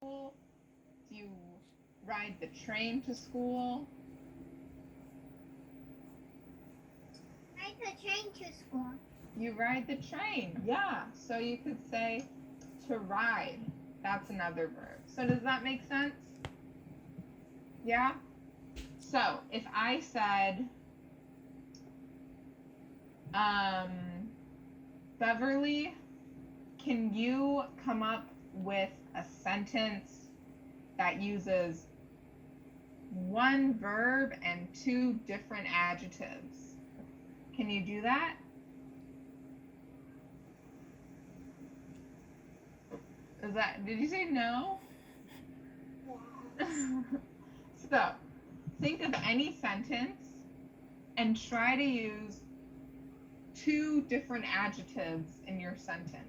Do you ride the train to school? Ride the train to school. You ride the train, yeah. So you could say to ride. That's another verb. So does that make sense? Yeah? So if I said, Beverly, can you come up with a sentence that uses one verb and two different adjectives? Can you do that? Did you say no? Yeah. So, think of any sentence and try to use two different adjectives in your sentence.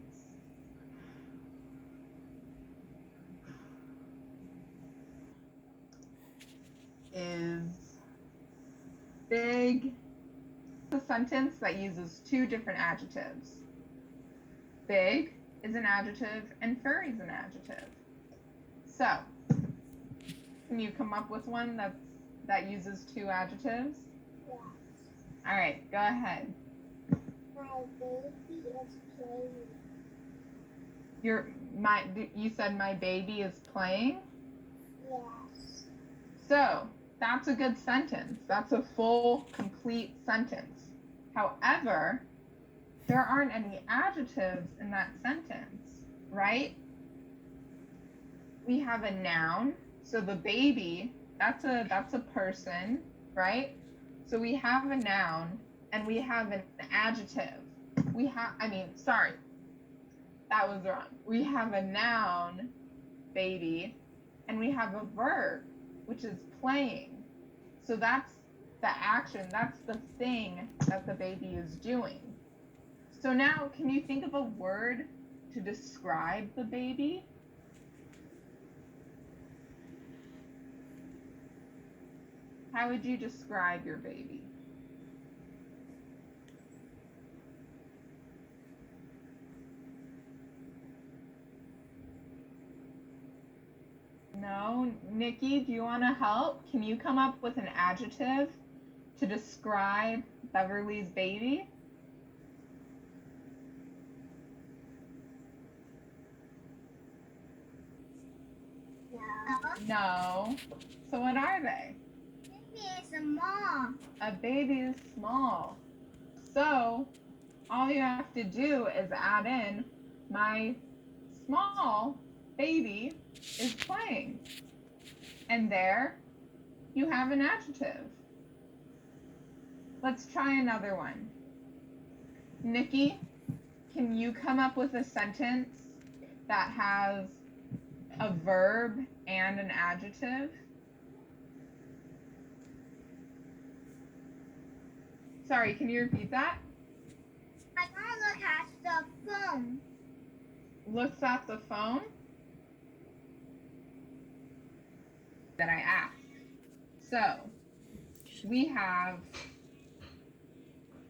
Is big a sentence that uses two different adjectives? Big is an adjective and furry is an adjective. So, can you come up with one that uses two adjectives? Yes. All right, go ahead. My baby is playing. You said my baby is playing? Yes. So, that's a good sentence. That's a full, complete sentence. However, there aren't any adjectives in that sentence, right? We have a noun. So the baby, that's a person, right? So we have a noun and we have an adjective. That was wrong. We have a noun, baby, and we have a verb, which is playing. So that's the action, that's the thing that the baby is doing. So now, can you think of a word to describe the baby? How would you describe your baby? No? Nikki, do you want to help? Can you come up with an adjective to describe Beverly's baby? No. No. So what are they? Baby is small. A baby is small. So all you have to do is add in my small baby is playing. And there you have an adjective. Let's try another one. Nikki, can you come up with a sentence that has a verb and an adjective? Sorry, can you repeat that? I want to look at the phone. Looks at the phone that I asked. So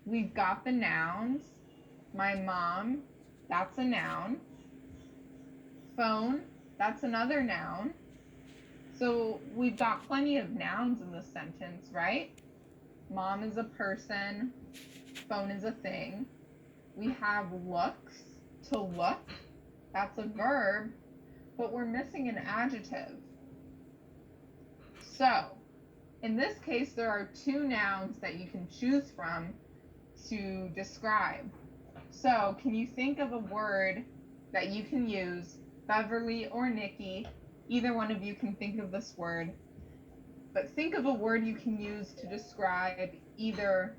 we've got the nouns. My mom, that's a noun. Phone, that's another noun. So we've got plenty of nouns in this sentence, right? Mom is a person, phone is a thing. We have looks, to look, that's a verb, but we're missing an adjective. So, in this case, there are two nouns that you can choose from to describe. So, can you think of a word that you can use, Beverly or Nikki? Either one of you can think of this word. But think of a word you can use to describe either,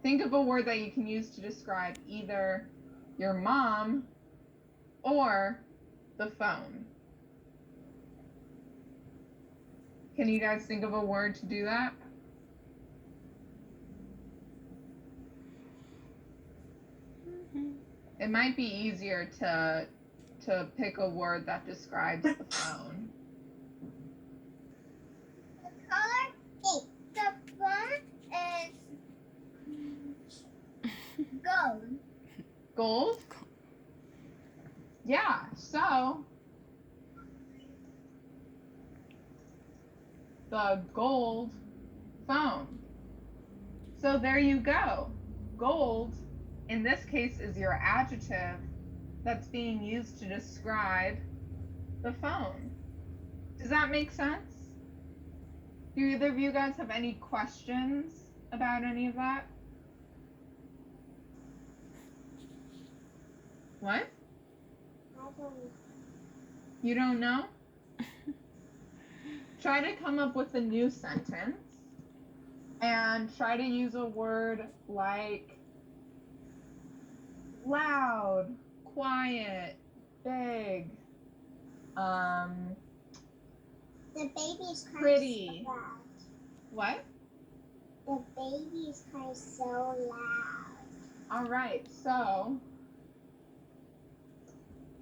Think of a word that you can use to describe either your mom or the phone. Can you guys think of a word to do that? It might be easier to pick a word that describes the phone. The color pink. The phone is gold. Gold? Yeah, so the gold phone. So there you go. Gold, in this case, is your adjective that's being used to describe the phone. Does that make sense? Do either of you guys have any questions about any of that? What? I don't. You don't know? Try to come up with a new sentence and try to use a word like loud, quiet, big, The baby's crying pretty. so loud. What? The baby's crying so loud. All right, so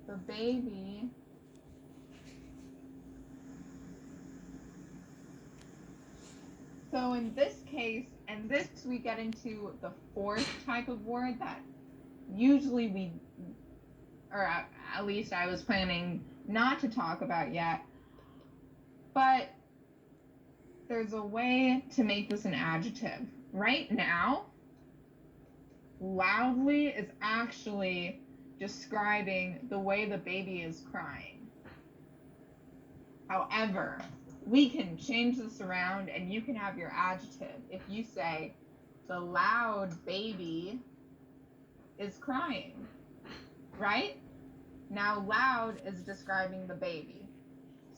the baby so in this case, and this we get into the fourth type of word that usually we, or at least I was planning not to talk about yet, but there's a way to make this an adjective. Right now, loudly is actually describing the way the baby is crying. However, we can change this around and you can have your adjective. If you say, the loud baby is crying, right? Now, loud is describing the baby.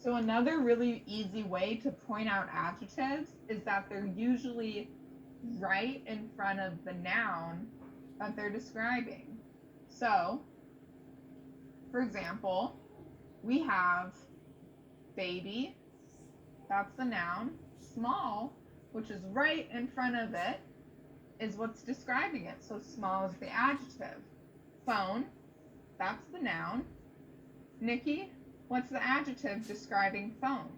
So another really easy way to point out adjectives is that they're usually right in front of the noun that they're describing. So, for example, we have baby, that's the noun. Small, which is right in front of it, is what's describing it. So small is the adjective. Phone, that's the noun. Nikki, what's the adjective describing phone?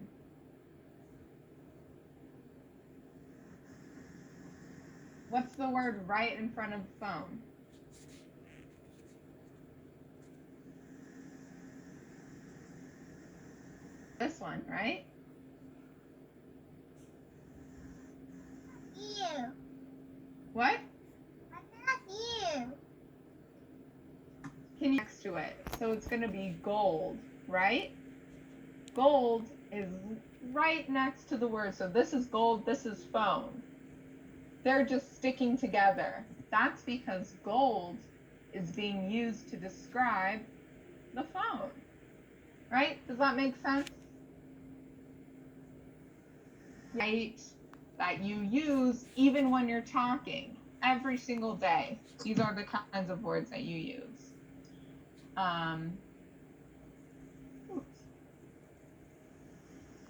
What's the word right in front of phone? This one, right? You. What? I got you. Can you next to it? So it's going to be gold, right? Gold is right next to the word. So this is gold, this is phone. They're just sticking together. That's because gold is being used to describe the phone. Right? Does that make sense? Right? That you use even when you're talking every single day. These are the kinds of words that you use.